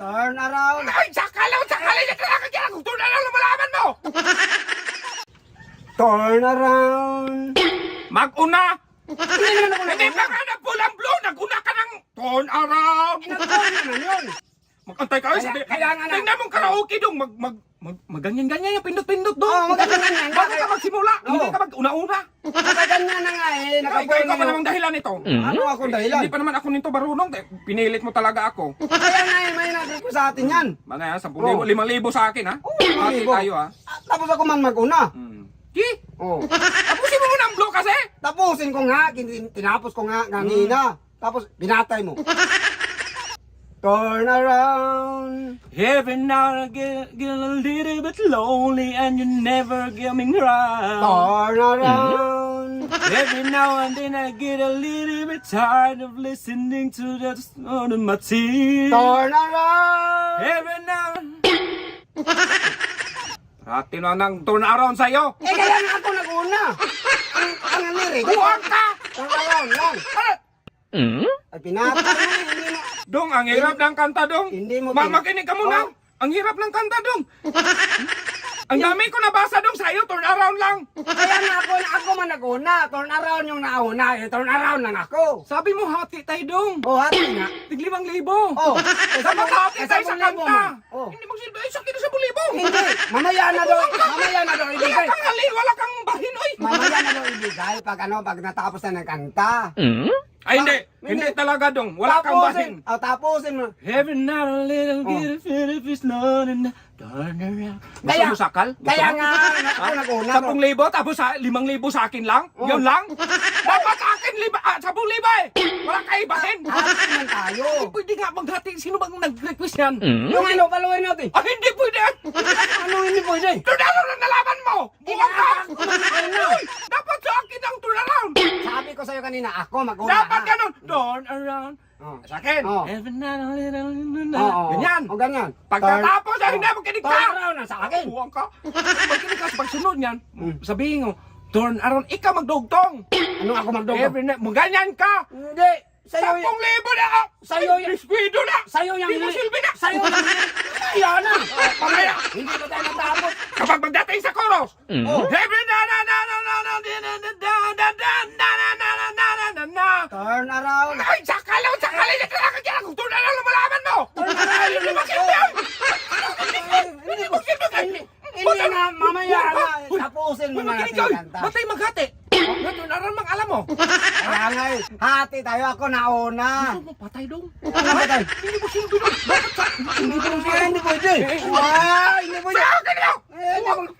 Turn around. Ay, sakalaw, sakalaw. Kung turn around, lumalaban mo. Turn around. Mag-una. Hindi naman ako Hindi nag-una. pa ka nagpulang blue. Nag-una ka ng turn around. Nag-turn naman yun. Magantay ka. Kaya nga na. Tingnan mong karaoke dong. Maganyan-ganyan yung pindot-pindot dong. Oo, magaganyan. Bago ka magsimula. Oo. Hindi ka mag-una-una. Nakaganyan na nga eh. Ikaw pa namang dahilan nito. Ano akong dahilan? Hindi pa naman ako nito marunong. Pinilit mo talaga ako. Kaya nga eh, may nagay ko sa atin yan. Mga 10,000, Oo. 5,000 sa akin ha. Oo, Hati 5,000. tayo ha. Tapos ako man mag-una. Ki? Oh. Tapusin mo muna ang blue kasi. Tapusin ko nga, tinapos ko nga kanina. Tapos binatay mo. Turn around. Every now and again, get a little bit lonely and you never get me right. Turn around. Every now and then I get a little bit tired of listening to that sound of my teeth. Turn around. Every now and Rati na ng turn around sa'yo. Eh kaya nga ako nag-una. Ang lirik. Buwag ka! Turn around lang. Ay pinatay mo eh, hindi na. Dong, ang hirap ng kanta, Dong. Hindi mo Makinig ka muna. Oh. Ang hirap ng kanta, Dong. Ang dami ko nabasa, Dong, sa'yo. Turn around lang. Kaya nga ako man nag-una. Turn around yung nauna eh. Turn around lang ako. Sabi mo, hati tayo, Dong. Oh, hati nga. Tig 5,000. Oh. Dapat hati tayo sa kanta. Oh. Hindi magsilbi. Ay, sakit sa 10,000. Hindi. Mamaya na daw Wala ibigay. kang halin, wala kang bahin, oy. Mamaya na daw ibigay pag natapos na ng kanta. Ay, hindi. Hindi talaga, Dong. Wala kang bahin. Tapusin mo. Every now and little get a feel if it's not enough. Turn around. Gusto Kaya- mo sakal? Gusto Kaya mo? nga, ako nag-una. 10,000 tapos 5,000 sa akin lang? Oh. Yun lang? Dapat sa akin 10,000 eh! Wala kaibahin! Hati naman tayo. Pwede nga maghati. Sino bang nag-request yan? Yung ano, paluin natin. Ah, hindi pwede! Ano hindi pwede? Turn around na nalaman mo! Buwag ka! Ako mag-una. Uy, dapat sa akin ang turn around! Sabi ko sa'yo kanina, ako mag-una. Dapat ganun! Turn around. Oh. Sa akin. Oh. Every now and little Oo. Ganyan. O ganyan. Pagkatapos ay hindi makinig ka! Turn around na sa akin. Buwang ka. Pagkinig ka sa pagsunod niyan, sabihin mo, turn around, ikaw magdugtong. Ano ako magdogo? Every night, ganyan ka. Hindi. Sa'yo 10,000 yan. na ako. Sa'yo yan. Despido na. Sa'yo yung Hindi mo silbi na. Sa'yo yung Ayan na. Pamaya. Hindi ko tayo natapos. Kapag magdating sa chorus, Oh. every na na na na na na na na na na na na na na na na. Turn around. Ay, sakalaw, sakalaw. Kung turn around, lumalaban mo. Turn around. Hindi mo silbi. Hindi ko Hindi na, mamaya na. Tapusin mo na natin yung kanta. Ba't tayo maghati? Turn around, mang alam mo. Kaya nga eh, hati tayo. Ako nauna. Gusto mo patay dong? Ano ba tayo? Hindi mo silbi dong. Bakit sa... Hindi pwede. Hindi pwede. Ay, hindi pwede. Sa akin na! Eh, hindi mo-